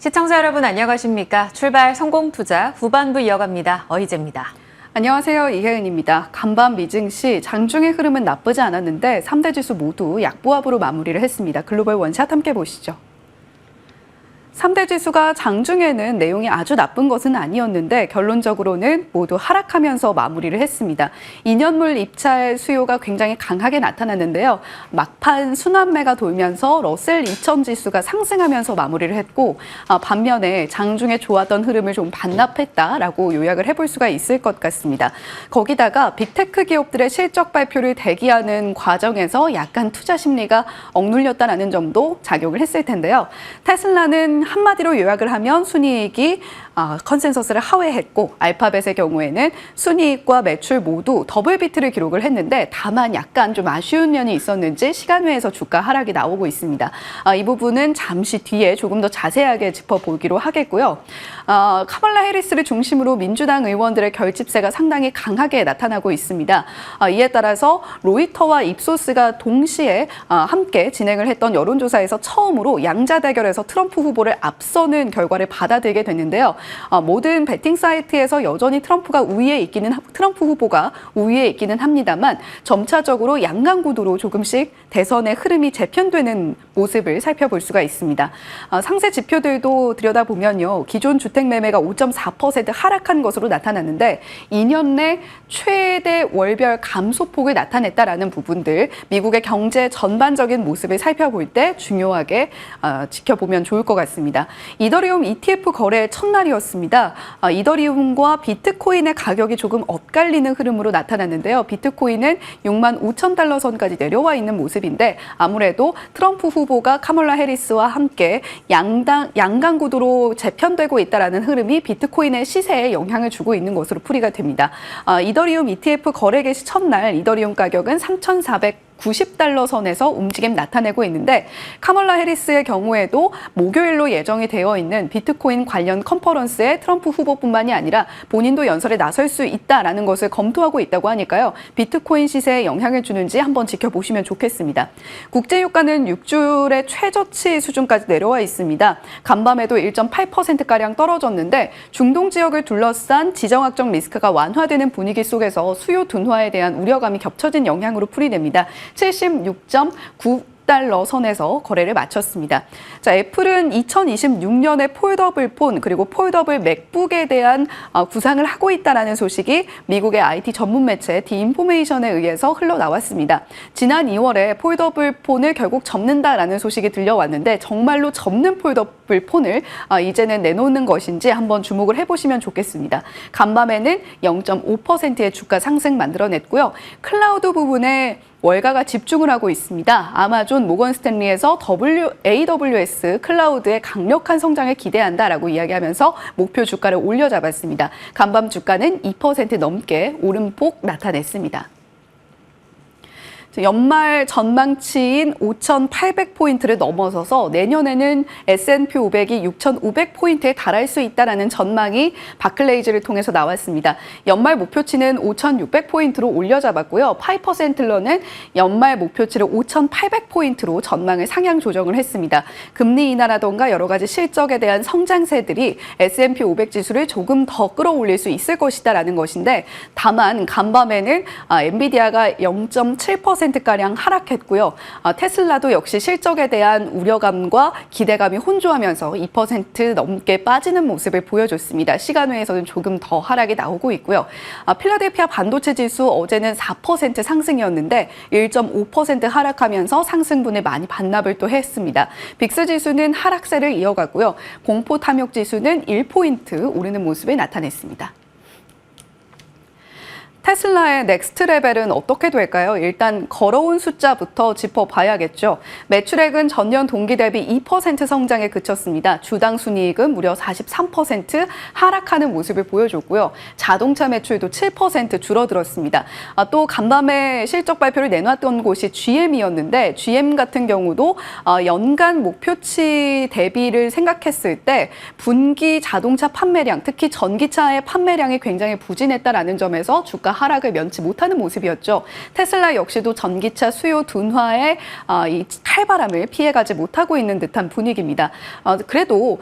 시청자 여러분 안녕하십니까? 출발 성공투자 후반부 이어갑니다. 어이제입니다. 안녕하세요. 이혜은입니다. 간밤 미증시 장중의 흐름은 나쁘지 않았는데 3대 지수 모두 약보합으로 마무리를 했습니다. 글로벌 원샷 함께 보시죠. 3대 지수가 장중에는 내용이 아주 나쁜 것은 아니었는데 결론적으로는 모두 하락하면서 마무리를 했습니다. 2년물 입찰 수요가 굉장히 강하게 나타났는데요. 막판 순환매가 돌면서 러셀 2000 지수가 상승하면서 마무리를 했고 반면에 장중에 좋았던 흐름을 좀 반납했다라고 요약을 해볼 수가 있을 것 같습니다. 거기다가 빅테크 기업들의 실적 발표를 대기하는 과정에서 약간 투자 심리가 억눌렸다는 점도 작용을 했을 텐데요. 테슬라는 한마디로 요약을 하면 순이익이 컨센서스를 하회했고 알파벳의 경우에는 순이익과 매출 모두 더블 비트를 기록을 했는데 다만 약간 좀 아쉬운 면이 있었는지 시간외에서 주가 하락이 나오고 있습니다. 이 부분은 잠시 뒤에 조금 더 자세하게 짚어보기로 하겠고요. 카멀라 해리스를 중심으로 민주당 의원들의 결집세가 상당히 강하게 나타나고 있습니다. 이에 따라서 로이터와 입소스가 동시에 함께 진행을 했던 여론조사에서 처음으로 양자 대결에서 트럼프 후보를 앞서는 결과를 받아들게 됐는데요. 모든 베팅 사이트에서 여전히 트럼프 후보가 우위에 있기는 합니다만 점차적으로 양강 구도로 조금씩 대선의 흐름이 재편되는 모습을 살펴볼 수가 있습니다. 상세 지표들도 들여다보면요. 기존 주택 매매가 5.4% 하락한 것으로 나타났는데 2년 내 최대 월별 감소폭을 나타냈다라는 부분들, 미국의 경제 전반적인 모습을 살펴볼 때 중요하게 지켜보면 좋을 것 같습니다. 이더리움 ETF 거래 첫날이었습니다. 이더리움과 비트코인의 가격이 조금 엇갈리는 흐름으로 나타났는데요. 비트코인은 65,000달러 선까지 내려와 있는 모습인데 아무래도 트럼프 후보가 카멀라 해리스와 함께 양강 구도로 재편되고 있다는 흐름이 비트코인의 시세에 영향을 주고 있는 것으로 풀이가 됩니다. 이더리움 ETF 거래 개시 첫날 이더리움 가격은 3,490달러 선에서 움직임 나타내고 있는데 카멀라 해리스의 경우에도 목요일로 예정이 되어 있는 비트코인 관련 컨퍼런스에 트럼프 후보뿐만이 아니라 본인도 연설에 나설 수 있다라는 것을 검토하고 있다고 하니까요. 비트코인 시세에 영향을 주는지 한번 지켜보시면 좋겠습니다. 국제유가는 6주일의 최저치 수준까지 내려와 있습니다. 간밤에도 1.8%가량 떨어졌는데 중동 지역을 둘러싼 지정학적 리스크가 완화되는 분위기 속에서 수요 둔화에 대한 우려감이 겹쳐진 영향으로 풀이됩니다. 76.9달러 선에서 거래를 마쳤습니다. 자, 애플은 2026년에 폴더블 폰 그리고 폴더블 맥북에 대한 구상을 하고 있다는 소식이 미국의 IT 전문 매체 디인포메이션에 의해서 흘러나왔습니다. 지난 2월에 폴더블 폰을 결국 접는다라는 소식이 들려왔는데 정말로 접는 폴더블 폰을 이제는 내놓는 것인지 한번 주목을 해보시면 좋겠습니다. 간밤에는 0.5%의 주가 상승 만들어냈고요. 클라우드 부분에 월가가 집중을 하고 있습니다. 아마존, 모건 스탠리에서 AWS 클라우드의 강력한 성장을 기대한다라고 이야기하면서 목표 주가를 올려잡았습니다. 간밤 주가는 2% 넘게 오름폭 나타냈습니다. 연말 전망치인 5,800포인트를 넘어서서 내년에는 S&P 500이 6,500포인트에 달할 수 있다는 전망이 바클레이즈를 통해서 나왔습니다. 연말 목표치는 5,600포인트로 올려잡았고요. 파이퍼센틀러는 연말 목표치를 5,800포인트로 전망을 상향 조정을 했습니다. 금리 인하라던가 여러 가지 실적에 대한 성장세들이 S&P 500 지수를 조금 더 끌어올릴 수 있을 것이다라는 것인데 다만 간밤에는 엔비디아가 0.7%가량 하락했고요. 테슬라도 역시 실적에 대한 우려감과 기대감이 혼조하면서 2% 넘게 빠지는 모습을 보여줬습니다. 시간외에서는 조금 더 하락이 나오고 있고요. 필라델피아 반도체 지수 어제는 4% 상승이었는데 1.5% 하락하면서 상승분을 많이 반납을 또 했습니다. 빅스 지수는 하락세를 이어가고요. 공포 탐욕 지수는 1포인트 오르는 모습을 나타냈습니다. 테슬라의 넥스트 레벨은 어떻게 될까요? 일단 걸어온 숫자부터 짚어봐야겠죠. 매출액은 전년 동기 대비 2% 성장에 그쳤습니다. 주당 순이익은 무려 43% 하락하는 모습을 보여줬고요. 자동차 매출도 7% 줄어들었습니다. 또 간밤에 실적 발표를 내놨던 곳이 GM이었는데 GM 같은 경우도 연간 목표치 대비를 생각했을 때 분기 자동차 판매량, 특히 전기차의 판매량이 굉장히 부진했다라는 점에서 주가 하락을 면치 못하는 모습이었죠. 테슬라 역시도 전기차 수요 둔화에 이 칼바람을 피해가지 못하고 있는 듯한 분위기입니다. 그래도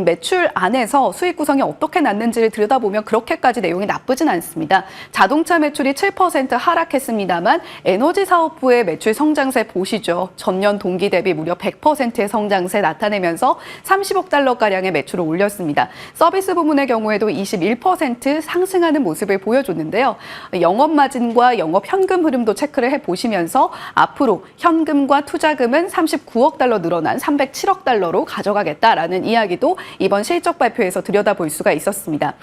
매출 안에서 수익 구성이 어떻게 났는지를 들여다보면 그렇게까지 내용이 나쁘진 않습니다. 자동차 매출이 7% 하락했습니다만 에너지 사업부의 매출 성장세 보시죠. 전년 동기 대비 무려 100%의 성장세 나타내면서 30억 달러가량의 매출을 올렸습니다. 서비스 부문의 경우에도 21% 상승하는 모습을 보여줬는데요. 영업마진과 영업현금 흐름도 체크를 해보시면서 앞으로 현금과 투자금은 39억 달러 늘어난 307억 달러로 가져가겠다라는 이야기도 이번 실적 발표에서 들여다볼 수가 있었습니다.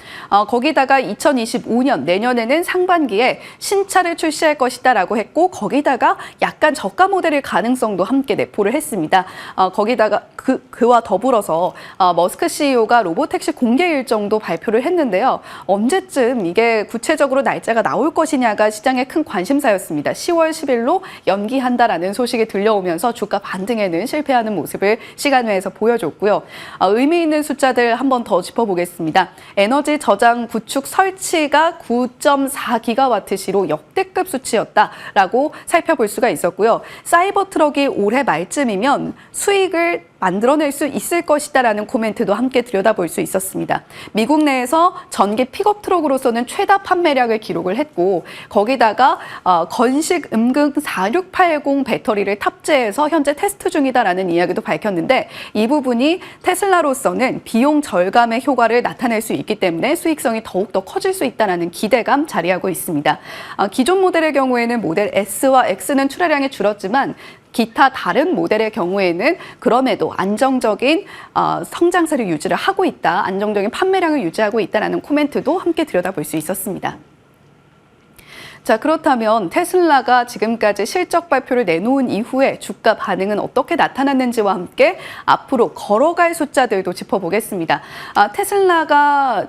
거기다가 2025년 내년에는 상반기에 신차를 출시할 것이다라고 했고 거기다가 약간 저가 모델일 가능성도 함께 내포를 했습니다. 거기다가 그와 더불어서 머스크 CEO가 로보택시 공개 일정도 발표를 했는데요. 언제쯤 이게 구체적으로 날짜가 나올 것이냐가 시장의 큰 관심사였습니다. 10월 10일로 연기한다라는 소식이 들려오면서 주가 반등에는 실패하는 모습을 시간외에서 보여줬고요. 의미 있는 숫자들 한 번 더 짚어보겠습니다. 에너지 저장 구축 설치가 9.4기가와트시로 역대급 수치였다라고 살펴볼 수가 있었고요. 사이버 트럭이 올해 말쯤이면 수익을 만들어낼 수 있을 것이다라는 코멘트도 함께 들여다볼 수 있었습니다. 미국 내에서 전기 픽업 트럭으로서는 최다 판매량을 기록을 했고 거기다가 건식 음극 4680 배터리를 탑재해서 현재 테스트 중이다라는 이야기도 밝혔는데 이 부분이 테슬라로서는 비용 절감의 효과를 나타낼 수 있기 때문에 수익성이 더욱더 커질 수 있다는 기대감 자리하고 있습니다. 기존 모델의 경우에는 모델 S와 X는 출하량이 줄었지만 기타 다른 모델의 경우에는 그럼에도 안정적인 성장세를 유지를 하고 있다, 안정적인 판매량을 유지하고 있다는 코멘트도 함께 들여다볼 수 있었습니다. 자, 그렇다면 테슬라가 지금까지 실적 발표를 내놓은 이후에 주가 반응은 어떻게 나타났는지와 함께 앞으로 걸어갈 숫자들도 짚어보겠습니다. 테슬라가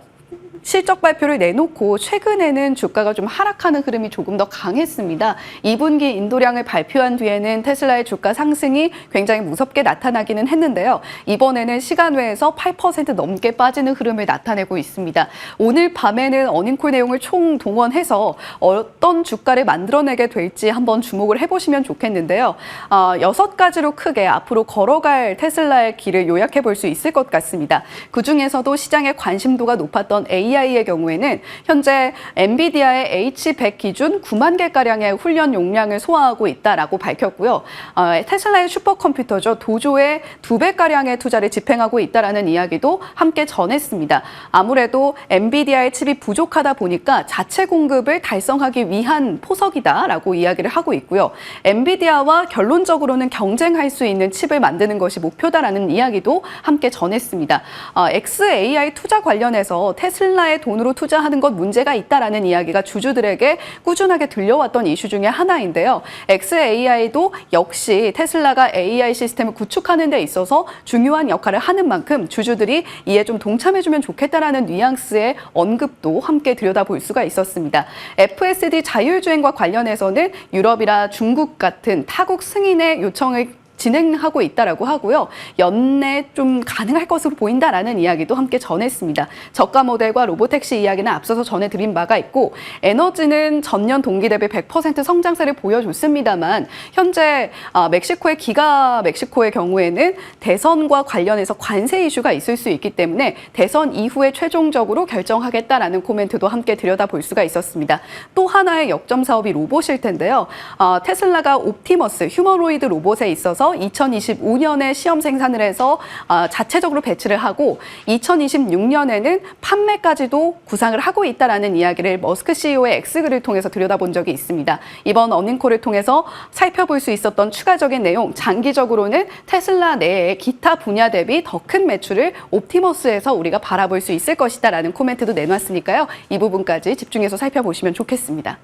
실적 발표를 내놓고 최근에는 주가가 좀 하락하는 흐름이 조금 더 강했습니다. 2분기 인도량을 발표한 뒤에는 테슬라의 주가 상승이 굉장히 무섭게 나타나기는 했는데요. 이번에는 시간 외에서 8% 넘게 빠지는 흐름을 나타내고 있습니다. 오늘 밤에는 어닝콜 내용을 총동원해서 어떤 주가를 만들어내게 될지 한번 주목을 해보시면 좋겠는데요. 6가지로 크게 앞으로 걸어갈 테슬라의 길을 요약해 볼 수 있을 것 같습니다. 그중에서도 시장의 관심도가 높았던 AI의 경우에는 현재 엔비디아의 H100 기준 9만 개가량의 훈련 용량을 소화하고 있다라고 밝혔고요. 테슬라의 슈퍼컴퓨터죠. 도조의 2배가량의 투자를 집행하고 있다라는 이야기도 함께 전했습니다. 아무래도 엔비디아의 칩이 부족하다 보니까 자체 공급을 달성하기 위한 포석이다라고 이야기를 하고 있고요. 엔비디아와 결론적으로는 경쟁할 수 있는 칩을 만드는 것이 목표다라는 이야기도 함께 전했습니다. XAI 투자 관련해서 테슬라의 돈으로 투자하는 것 문제가 있다라는 이야기가 주주들에게 꾸준하게 들려왔던 이슈 중에 하나인데요. XAI도 역시 테슬라가 AI 시스템을 구축하는 데 있어서 중요한 역할을 하는 만큼 주주들이 이에 좀 동참해주면 좋겠다라는 뉘앙스의 언급도 함께 들여다볼 수가 있었습니다. FSD 자율주행과 관련해서는 유럽이나 중국 같은 타국 승인의 요청을 진행하고 있다라고 하고요. 연내 좀 가능할 것으로 보인다라는 이야기도 함께 전했습니다. 저가 모델과 로보택시 이야기는 앞서서 전해드린 바가 있고 에너지는 전년 동기 대비 100% 성장세를 보여줬습니다만 현재 멕시코의 경우에는 대선과 관련해서 관세 이슈가 있을 수 있기 때문에 대선 이후에 최종적으로 결정하겠다라는 코멘트도 함께 들여다볼 수가 있었습니다. 또 하나의 역점 사업이 로봇일 텐데요. 테슬라가 옵티머스 휴머노이드 로봇에 있어서 2025년에 시험 생산을 해서 자체적으로 배치를 하고 2026년에는 판매까지도 구상을 하고 있다라는 이야기를 머스크 CEO의 X글을 통해서 들여다본 적이 있습니다. 이번 어닝콜을 통해서 살펴볼 수 있었던 추가적인 내용, 장기적으로는 테슬라 내에 기타 분야 대비 더 큰 매출을 옵티머스에서 우리가 바라볼 수 있을 것이다라는 코멘트도 내놨으니까요. 이 부분까지 집중해서 살펴보시면 좋겠습니다.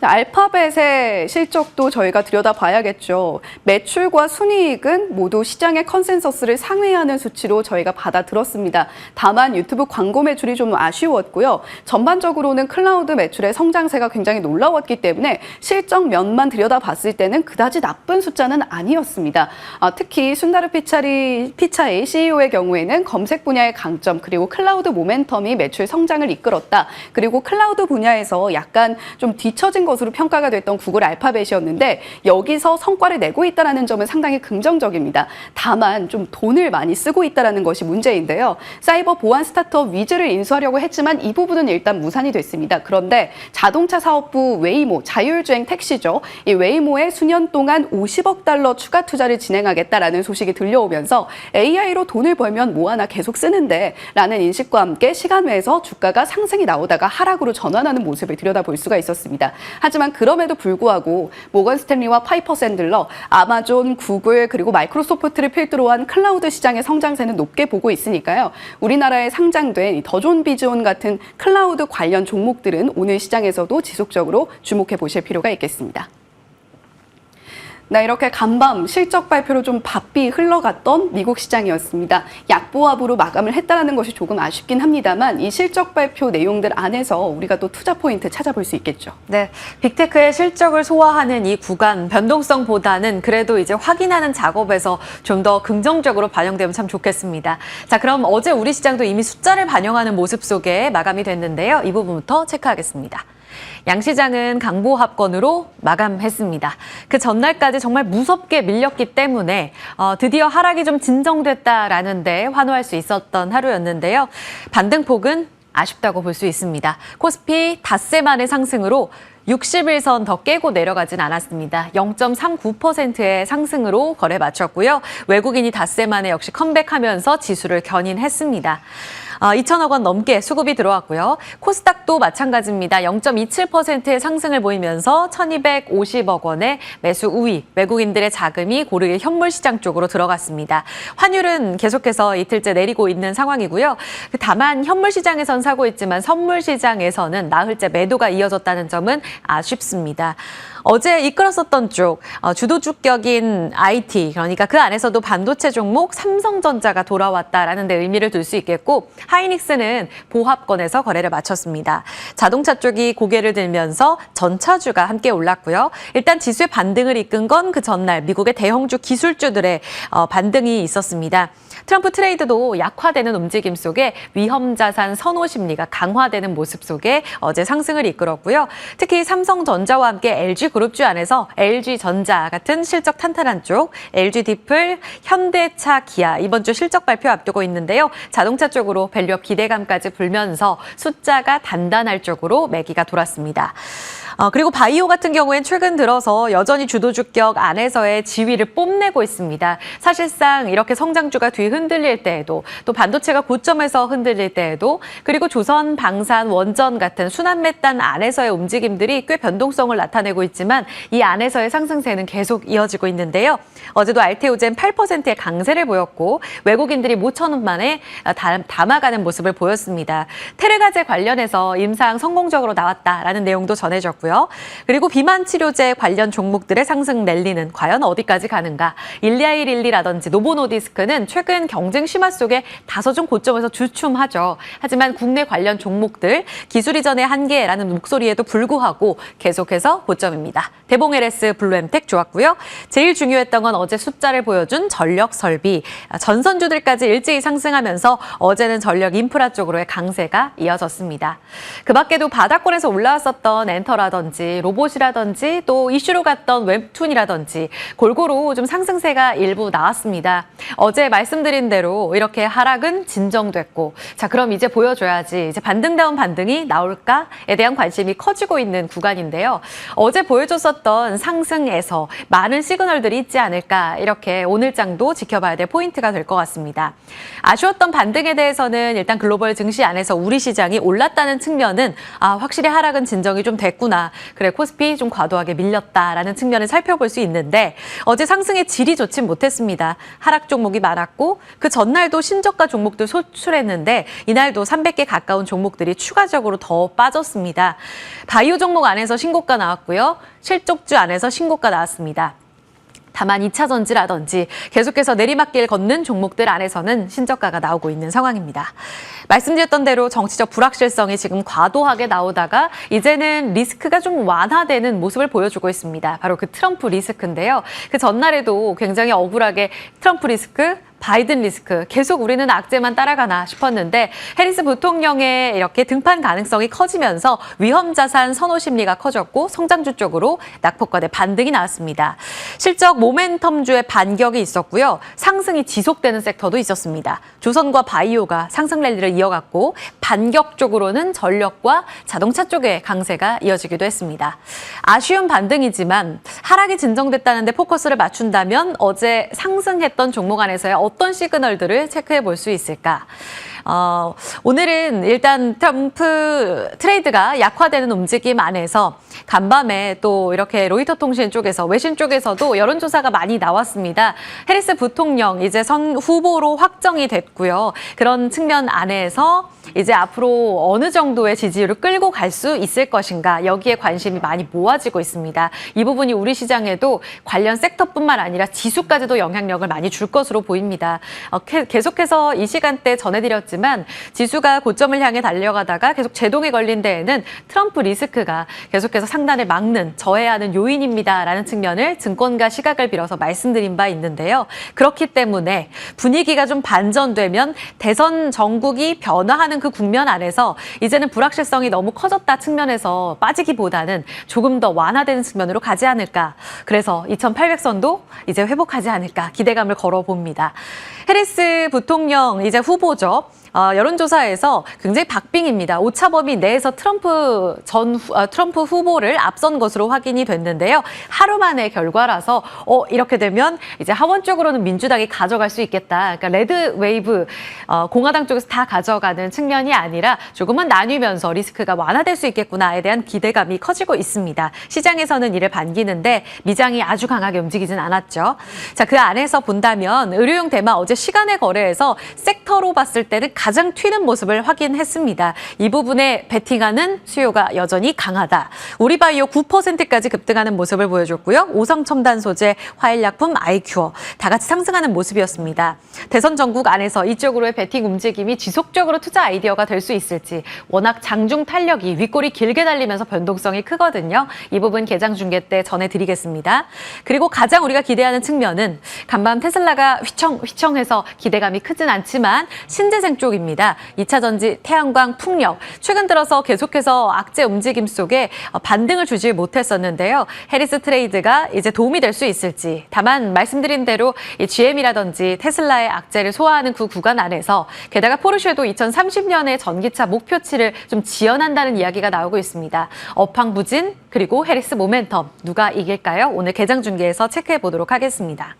알파벳의 실적도 저희가 들여다봐야겠죠. 매출과 순이익은 모두 시장의 컨센서스를 상회하는 수치로 저희가 받아들었습니다. 다만 유튜브 광고 매출이 좀 아쉬웠고요. 전반적으로는 클라우드 매출의 성장세가 굉장히 놀라웠기 때문에 실적 면만 들여다봤을 때는 그다지 나쁜 숫자는 아니었습니다. 특히 순다르 피차이 CEO의 경우에는 검색 분야의 강점 그리고 클라우드 모멘텀이 매출 성장을 이끌었다. 그리고 클라우드 분야에서 약간 좀 뒤처진 것으로 평가가 됐던 구글 알파벳이었는데 여기서 성과를 내고 있다는 점은 상당히 긍정적입니다. 다만 좀 돈을 많이 쓰고 있다는 것이 문제인데요. 사이버 보안 스타트업 위즈를 인수하려고 했지만 이 부분은 일단 무산이 됐습니다. 그런데 자동차 사업부 웨이모, 자율주행 택시죠. 이 웨이모에 수년 동안 50억 달러 추가 투자를 진행하겠다라는 소식이 들려오면서 AI로 돈을 벌면 뭐 하나 계속 쓰는데 라는 인식과 함께 시간 외에서 주가가 상승이 나오다가 하락으로 전환하는 모습을 들여다볼 수가 있었습니다. 하지만 그럼에도 불구하고 모건 스탠리와 파이퍼 샌들러, 아마존, 구글 그리고 마이크로소프트를 필두로 한 클라우드 시장의 성장세는 높게 보고 있으니까요. 우리나라에 상장된 더존 비즈온 같은 클라우드 관련 종목들은 오늘 시장에서도 지속적으로 주목해 보실 필요가 있겠습니다. 이렇게 간밤 실적 발표로 좀 바삐 흘러갔던 미국 시장이었습니다. 약보합으로 마감을 했다는 것이 조금 아쉽긴 합니다만 이 실적 발표 내용들 안에서 우리가 또 투자 포인트 찾아볼 수 있겠죠. 네, 빅테크의 실적을 소화하는 이 구간 변동성보다는 그래도 이제 확인하는 작업에서 좀 더 긍정적으로 반영되면 참 좋겠습니다. 자, 그럼 어제 우리 시장도 이미 숫자를 반영하는 모습 속에 마감이 됐는데요. 이 부분부터 체크하겠습니다. 양시장은 강보합권으로 마감했습니다. 그 전날까지 정말 무섭게 밀렸기 때문에 드디어 하락이 좀 진정됐다라는 데 환호할 수 있었던 하루였는데요. 반등폭은 아쉽다고 볼 수 있습니다. 코스피 닷새 만의 상승으로 60일선 더 깨고 내려가진 않았습니다. 0.39%의 상승으로 거래 마쳤고요. 외국인이 닷새 만에 역시 컴백하면서 지수를 견인했습니다. 2천억 원 넘게 수급이 들어왔고요. 코스닥도 마찬가지입니다. 0.27%의 상승을 보이면서 1,250억 원의 매수 우위, 외국인들의 자금이 고르게 현물 시장 쪽으로 들어갔습니다. 환율은 계속해서 이틀째 내리고 있는 상황이고요. 다만 현물 시장에선 사고 있지만 선물 시장에서는 나흘째 매도가 이어졌다는 점은 아쉽습니다. 어제 이끌었었던 쪽, 주도주격인 IT, 그러니까 그 안에서도 반도체 종목 삼성전자가 돌아왔다라는 데 의미를 둘 수 있겠고, 하이닉스는 보합권에서 거래를 마쳤습니다. 자동차 쪽이 고개를 들면서 전차주가 함께 올랐고요. 일단 지수의 반등을 이끈 건 그 전날 미국의 대형주 기술주들의 반등이 있었습니다. 트럼프 트레이드도 약화되는 움직임 속에 위험자산 선호 심리가 강화되는 모습 속에 어제 상승을 이끌었고요. 특히 삼성전자와 함께 LG그룹주 안에서 LG전자 같은 실적 탄탄한 쪽, LG디플, 현대차, 기아 이번 주 실적 발표 앞두고 있는데요. 자동차 쪽으로 밸류업 기대감까지 불면서 숫자가 단단할 쪽으로 매기가 돌았습니다. 그리고 바이오 같은 경우엔 최근 들어서 여전히 주도주격 안에서의 지위를 뽐내고 있습니다. 사실상 이렇게 성장주가 뒤흔들릴 때에도 또 반도체가 고점에서 흔들릴 때에도 그리고 조선, 방산, 원전 같은 순환매단 안에서의 움직임들이 꽤 변동성을 나타내고 있지만 이 안에서의 상승세는 계속 이어지고 있는데요. 어제도 알테오젠 8%의 강세를 보였고 외국인들이 모천 원 만에 담아가는 모습을 보였습니다. 테르가제 관련해서 임상 성공적으로 나왔다라는 내용도 전해졌고요. 그리고 비만 치료제 관련 종목들의 상승 랠리는 과연 어디까지 가는가? 일리아일리라든지 노보노디스크는 최근 경쟁 심화 속에 다소좀 고점에서 주춤하죠. 하지만 국내 관련 종목들 기술 이전의 한계라는 목소리에도 불구하고 계속해서 고점입니다. 대봉 LS, 블루엠텍 좋았고요. 제일 중요했던 건 어제 숫자를 보여준 전력 설비. 전선주들까지 일제히 상승하면서 어제는 전력 인프라 쪽으로의 강세가 이어졌습니다. 그 밖에도 바닥권에서 올라왔었던 엔터라든지 로봇이라든지 또 이슈로 갔던 웹툰이라든지 골고루 좀 상승세가 일부 나왔습니다. 어제 말씀드린 대로 이렇게 하락은 진정됐고 자 그럼 이제 보여줘야지 이제 반등다운 반등이 나올까에 대한 관심이 커지고 있는 구간인데요. 어제 보여줬었던 상승에서 많은 시그널들이 있지 않을까 이렇게 오늘장도 지켜봐야 될 포인트가 될 것 같습니다. 아쉬웠던 반등에 대해서는 일단 글로벌 증시 안에서 우리 시장이 올랐다는 측면은 확실히 하락은 진정이 좀 됐구나. 그래 코스피 좀 과도하게 밀렸다라는 측면을 살펴볼 수 있는데 어제 상승의 질이 좋진 못했습니다. 하락 종목이 많았고 그 전날도 신저가 종목들 소출했는데 이날도 300개 가까운 종목들이 추가적으로 더 빠졌습니다. 바이오 종목 안에서 신고가 나왔고요. 실적주 안에서 신고가 나왔습니다. 다만 2차 전지라든지 계속해서 내리막길 걷는 종목들 안에서는 신저가가 나오고 있는 상황입니다. 말씀드렸던 대로 정치적 불확실성이 지금 과도하게 나오다가 이제는 리스크가 좀 완화되는 모습을 보여주고 있습니다. 바로 그 트럼프 리스크인데요. 그 전날에도 굉장히 억울하게 트럼프 리스크, 바이든 리스크 계속 우리는 악재만 따라가나 싶었는데 해리스 부통령의 이렇게 등판 가능성이 커지면서 위험 자산 선호 심리가 커졌고 성장주 쪽으로 낙폭과대 반등이 나왔습니다. 실적 모멘텀주의 반격이 있었고요. 상승이 지속되는 섹터도 있었습니다. 조선과 바이오가 상승 랠리를 이어갔고 반격 쪽으로는 전력과 자동차 쪽의 강세가 이어지기도 했습니다. 아쉬운 반등이지만 하락이 진정됐다는 데 포커스를 맞춘다면 어제 상승했던 종목 안에서의 어떤 시그널들을 체크해 볼 수 있을까? 오늘은 일단 트럼프 트레이드가 약화되는 움직임 안에서 간밤에 또 이렇게 로이터 통신 쪽에서 외신 쪽에서도 여론조사가 많이 나왔습니다. 해리스 부통령 이제 선 후보로 확정이 됐고요. 그런 측면 안에서 이제 앞으로 어느 정도의 지지율을 끌고 갈 수 있을 것인가 여기에 관심이 많이 모아지고 있습니다. 이 부분이 우리 시장에도 관련 섹터뿐만 아니라 지수까지도 영향력을 많이 줄 것으로 보입니다. 계속해서 이 시간대 전해드렸지만 지수가 고점을 향해 달려가다가 계속 제동에 걸린 데에는 트럼프 리스크가 계속해서 상단을 막는 저해하는 요인입니다라는 측면을 증권가 시각을 빌어서 말씀드린 바 있는데요. 그렇기 때문에 분위기가 좀 반전되면 대선 전국이 변화하는 그 국면 안에서 이제는 불확실성이 너무 커졌다 측면에서 빠지기보다는 조금 더 완화되는 측면으로 가지 않을까. 그래서 2800선도 이제 회복하지 않을까 기대감을 걸어봅니다. 해리스 부통령 이제 후보죠. 여론조사에서 굉장히 박빙입니다. 오차범위 내에서 트럼프 후보를 앞선 것으로 확인이 됐는데요. 하루 만의 결과라서 이렇게 되면 이제 하원 쪽으로는 민주당이 가져갈 수 있겠다. 그러니까 레드 웨이브 공화당 쪽에서 다 가져가는 측면이 아니라 조금은 나뉘면서 리스크가 완화될 수 있겠구나에 대한 기대감이 커지고 있습니다. 시장에서는 이를 반기는데 미장이 아주 강하게 움직이진 않았죠. 자, 그 안에서 본다면 의료용 대마 어제 시간의 거래에서 섹터로 봤을 때는 가장 튀는 모습을 확인했습니다. 이 부분에 베팅하는 수요가 여전히 강하다. 우리바이오 9%까지 급등하는 모습을 보여줬고요. 오성첨단 소재, 화일약품, 아이큐어 다 같이 상승하는 모습이었습니다. 대선 전국 안에서 이쪽으로의 베팅 움직임이 지속적으로 투자 아이디어가 될 수 있을지 워낙 장중 탄력이 윗골이 길게 달리면서 변동성이 크거든요. 이 부분 개장 중계 때 전해드리겠습니다. 그리고 가장 우리가 기대하는 측면은 간밤 테슬라가 휘청휘청해서 기대감이 크진 않지만 신재생 쪽입니다. 2차 전지, 태양광, 풍력 최근 들어서 계속해서 악재 움직임 속에 반등을 주지 못했었는데요. 해리스 트레이드가 이제 도움이 될 수 있을지. 다만 말씀드린 대로 이 GM이라든지 테슬라의 악재를 소화하는 그 구간 안에서 게다가 포르쉐도 2030년에 전기차 목표치를 좀 지연한다는 이야기가 나오고 있습니다. 업황부진 그리고 해리스 모멘텀 누가 이길까요? 오늘 개장 중계에서 체크해 보도록 하겠습니다.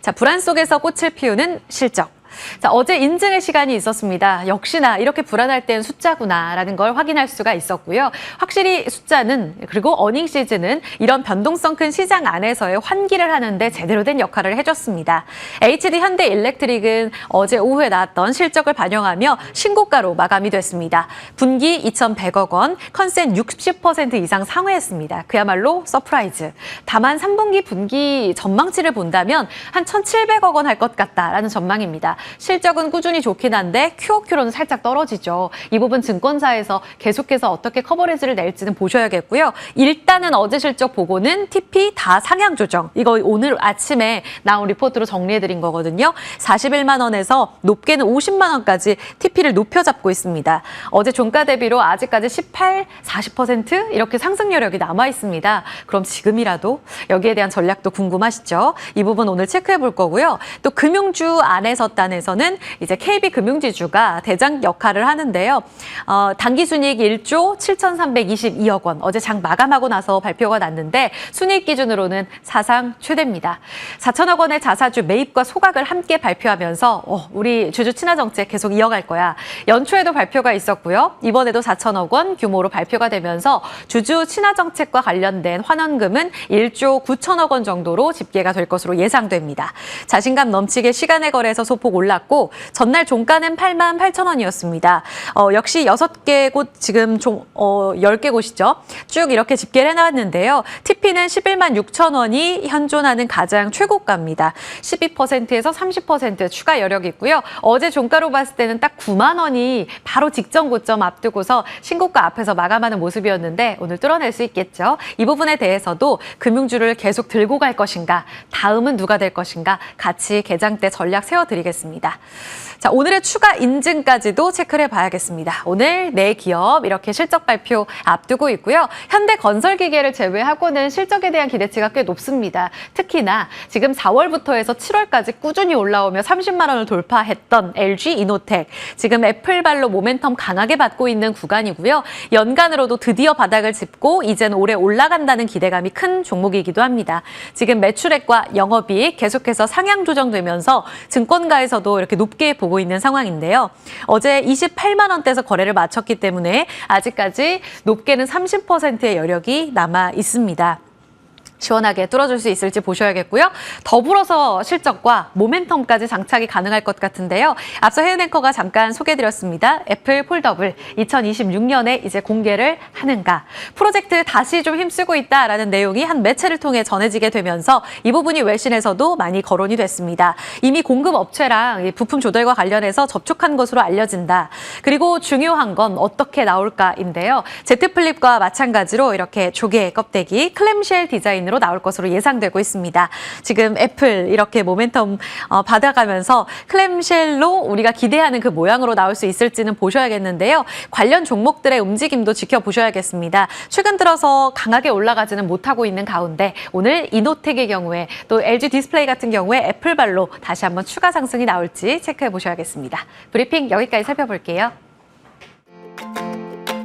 자, 불안 속에서 꽃을 피우는 실적. 자, 어제 인증의 시간이 있었습니다. 역시나 이렇게 불안할 땐 숫자구나라는 걸 확인할 수가 있었고요. 확실히 숫자는 그리고 어닝 시즌은 이런 변동성 큰 시장 안에서의 환기를 하는데 제대로 된 역할을 해줬습니다. HD 현대일렉트릭은 어제 오후에 나왔던 실적을 반영하며 신고가로 마감이 됐습니다. 분기 2,100억 원, 컨센 60% 이상 상회했습니다. 그야말로 서프라이즈. 다만 3분기 분기 전망치를 본다면 한 1,700억 원 할 것 같다라는 전망입니다. 실적은 꾸준히 좋긴 한데 QOQ로는 살짝 떨어지죠. 이 부분 증권사에서 계속해서 어떻게 커버리지를 낼지는 보셔야겠고요. 일단은 어제 실적 보고는 TP 다 상향 조정. 이거 오늘 아침에 나온 리포트로 정리해드린 거거든요. 41만 원에서 높게는 50만 원까지 TP를 높여 잡고 있습니다. 어제 종가 대비로 아직까지 18, 40% 이렇게 상승 여력이 남아 있습니다. 그럼 지금이라도 여기에 대한 전략도 궁금하시죠? 이 부분 오늘 체크해 볼 거고요. 또 금융주 안에서 단에서는 이제 KB금융지주가 대장 역할을 하는데요. 당기순이익 1조 7,322억 원. 어제 장 마감하고 나서 발표가 났는데 순이익 기준으로는 사상 최대입니다. 4천억 원의 자사주 매입과 소각을 함께 발표하면서 우리 주주 친화 정책 계속 이어갈 거야. 연초에도 발표가 있었고요. 이번에도 4천억 원 규모로 발표가 되면서 주주 친화 정책과 관련된 환원금은 1조 9천억 원 정도로 집계가 될 것으로 예상됩니다. 자신감 넘치게 시간의 거래에서 소폭 올랐고 전날 종가는 88,000원이었습니다. 역시 6개 곳 지금 10개 곳이죠. 쭉 이렇게 집계를 해놨는데요. TP는 11만 6천원이 현존하는 가장 최고가입니다. 12%에서 30% 추가 여력이 있고요. 어제 종가로 봤을 때는 딱 9만 원이 바로 직전 고점 앞두고서 신고가 앞에서 마감하는 모습이었는데 오늘 뚫어낼 수 있겠죠. 이 부분에 대해서도 금융주를 계속 들고 갈 것인가, 다음은 누가 될 것인가 같이 개장 때 전략 세워드리겠습니다. 자, 오늘의 추가 인증까지도 체크를 해봐야겠습니다. 오늘 네 기업 이렇게 실적 발표 앞두고 있고요. 현대건설기계를 제외하고는 실적에 대한 기대치가 꽤 높습니다. 특히나 지금 4월부터 해서 7월까지 꾸준히 올라오며 30만 원을 돌파했던 LG 이노텍, 지금 애플발로 모멘텀 강하게 받고 있는 구간이고요. 연간으로도 드디어 바닥을 짚고 이제는 올해 올라간다는 기대감이 큰 종목이기도 합니다. 지금 매출액과 영업이익 계속해서 상향 조정되면서 증권가에서도 이렇게 높게 보고 있는 상황인데요. 어제 28만 원대에서 거래를 마쳤기 때문에 아직까지 높게는 30%의 여력이 남아 있습니다. 시원하게 뚫어줄 수 있을지 보셔야겠고요. 더불어서 실적과 모멘텀까지 장착이 가능할 것 같은데요. 앞서 해운 앵커가 잠깐 소개해드렸습니다. 애플 폴더블 2026년에 이제 공개를 하는가. 프로젝트 다시 좀 힘쓰고 있다라는 내용이 한 매체를 통해 전해지게 되면서 이 부분이 외신에서도 많이 거론이 됐습니다. 이미 공급업체랑 부품 조달과 관련해서 접촉한 것으로 알려진다. 그리고 중요한 건 어떻게 나올까인데요. Z 플립과 마찬가지로 이렇게 조개 껍데기 클램쉘 디자인 으로 나올 것으로 예상되고 있습니다. 지금 애플 이렇게 모멘텀 받아가면서 클램쉘로 우리가 기대하는 그 모양으로 나올 수 있을지는 보셔야겠는데요. 관련 종목들의 움직임도 지켜보셔야겠습니다. 최근 들어서 강하게 올라가지는 못하고 있는 가운데 오늘 이노텍의 경우에 또 LG 디스플레이 같은 경우에 애플발로 다시 한번 추가 상승이 나올지 체크해 보셔야겠습니다. 브리핑 여기까지 살펴볼게요.